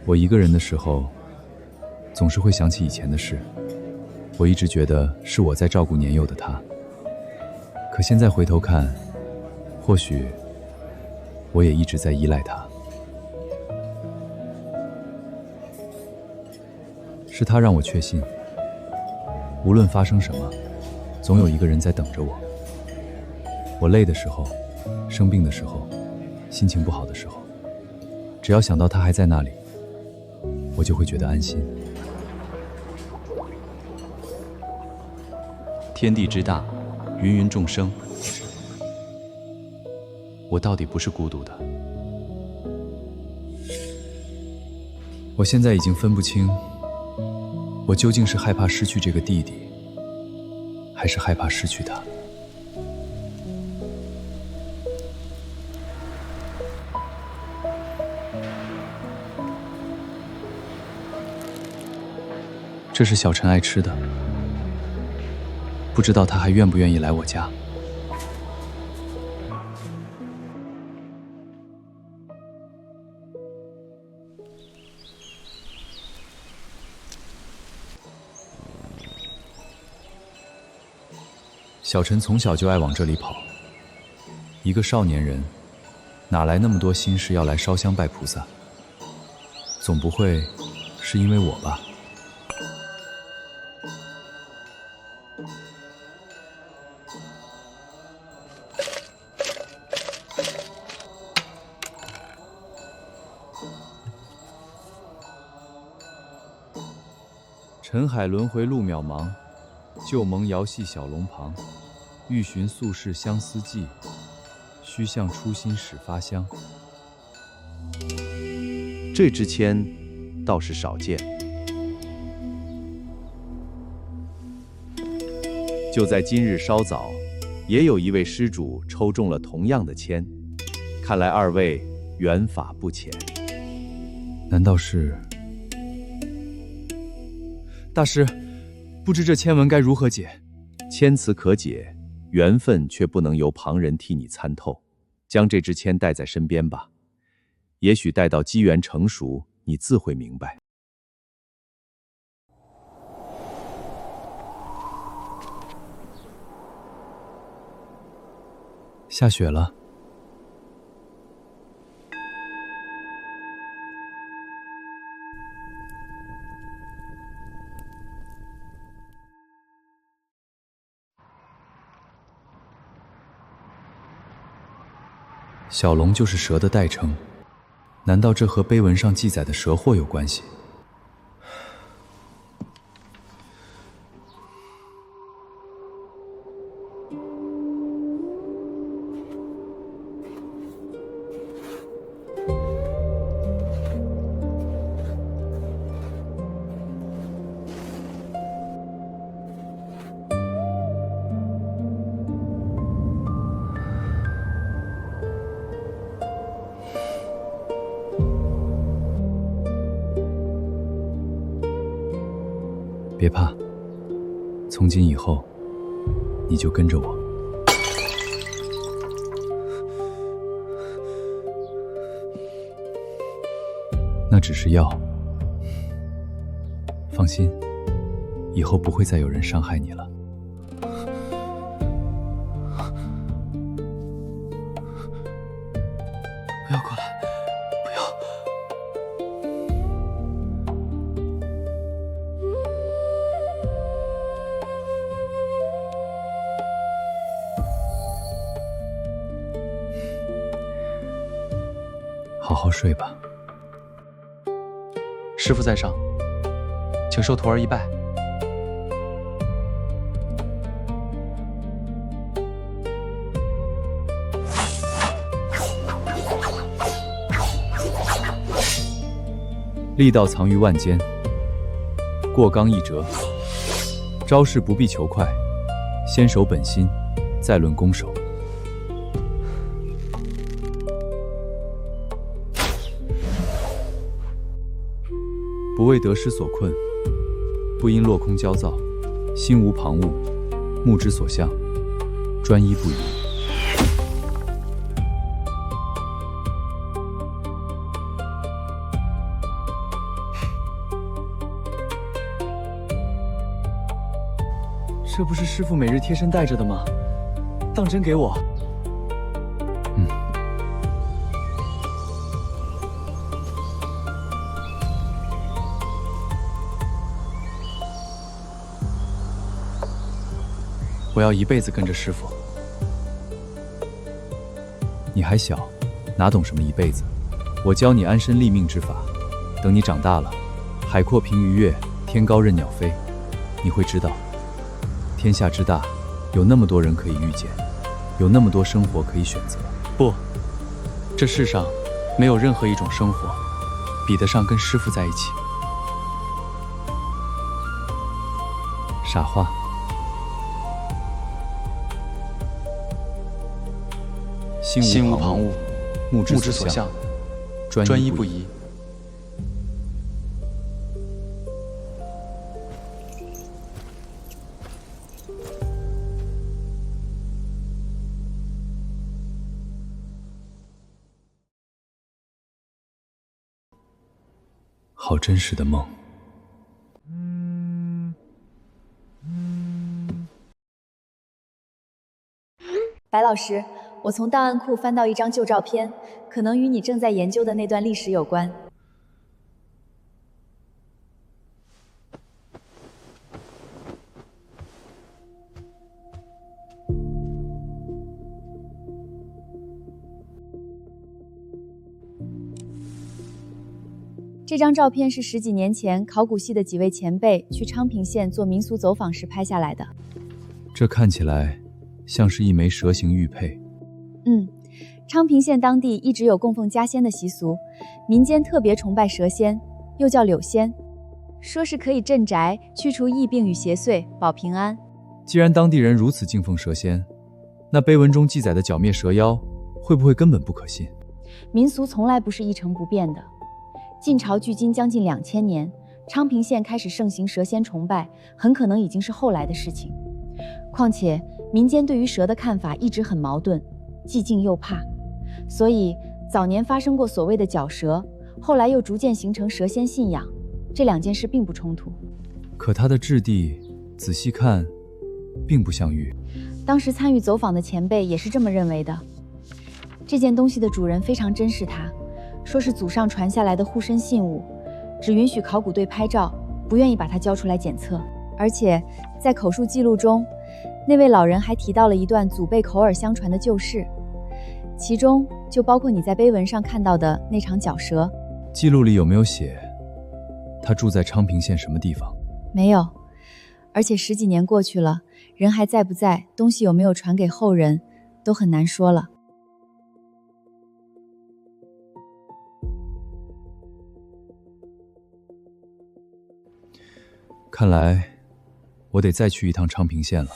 我一个人的时候，总是会想起以前的事。我一直觉得是我在照顾年幼的他，可现在回头看，或许我也一直在依赖他。是他让我确信，无论发生什么，总有一个人在等着我。我累的时候，生病的时候，心情不好的时候，只要想到他还在那里，我就会觉得安心。天地之大，芸芸众生，我到底不是孤独的。我现在已经分不清，我究竟是害怕失去这个弟弟，还是害怕失去他。这是小陈爱吃的，不知道他还愿不愿意来我家。小陈从小就爱往这里跑，一个少年人，哪来那么多心事要来烧香拜菩萨？总不会是因为我吧？尘海轮回路渺茫，旧盟遥系小龙旁。欲寻宿世相思寄，须向初心始发香。这支签倒是少见。就在今日稍早，也有一位施主抽中了同样的签，看来二位缘法不浅。难道是？大师，不知这签文该如何解？签词可解，缘分却不能由旁人替你参透。将这支签带在身边吧，也许待到机缘成熟，你自会明白。下雪了。小龙就是蛇的代称，难道这和碑文上记载的蛇祸有关系？别怕，从今以后，你就跟着我。那只是药，放心，以后不会再有人伤害你了。不要过来，不要！好好睡吧。师父在上，请受徒儿一拜。力道藏于万间，过刚易折，招式不必求快，先守本心，再论攻守。不为得失所困，不因落空焦躁，心无旁骛，目之所向，专一不移。这不是师傅每日贴身带着的吗？当真给我？我要一辈子跟着师傅。你还小，哪懂什么一辈子？我教你安身立命之法，等你长大了，海阔凭鱼跃，天高任鸟飞，你会知道，天下之大，有那么多人可以遇见，有那么多生活可以选择。不，这世上没有任何一种生活比得上跟师傅在一起。傻话。心无旁骛，目之所向，专一不移。好真实的梦。白老师，我从档案库翻到一张旧照片，可能与你正在研究的那段历史有关。这张照片是10几年前考古系的几位前辈去昌平县做民俗走访时拍下来的。这看起来像是一枚蛇形玉佩。昌平县当地一直有供奉家仙的习俗，民间特别崇拜蛇仙，又叫柳仙，说是可以镇宅、驱除疫病与邪祟、保平安。既然当地人如此敬奉蛇仙，那碑文中记载的剿灭蛇妖，会不会根本不可信？民俗从来不是一成不变的。晋朝距今将近2000年，昌平县开始盛行蛇仙崇拜，很可能已经是后来的事情。况且民间对于蛇的看法一直很矛盾，既敬又怕，所以早年发生过所谓的绞蛇，后来又逐渐形成蛇仙信仰，这两件事并不冲突。可它的质地仔细看并不像玉。当时参与走访的前辈也是这么认为的。这件东西的主人非常珍视它，说是祖上传下来的护身信物，只允许考古队拍照，不愿意把它交出来检测。而且在口述记录中，那位老人还提到了一段祖辈口耳相传的旧事，其中就包括你在碑文上看到的那场绞蛇。记录里有没有写他住在昌平县什么地方？没有，而且10几年过去了，人还在不在，东西有没有传给后人，都很难说了。看来我得再去一趟昌平县了。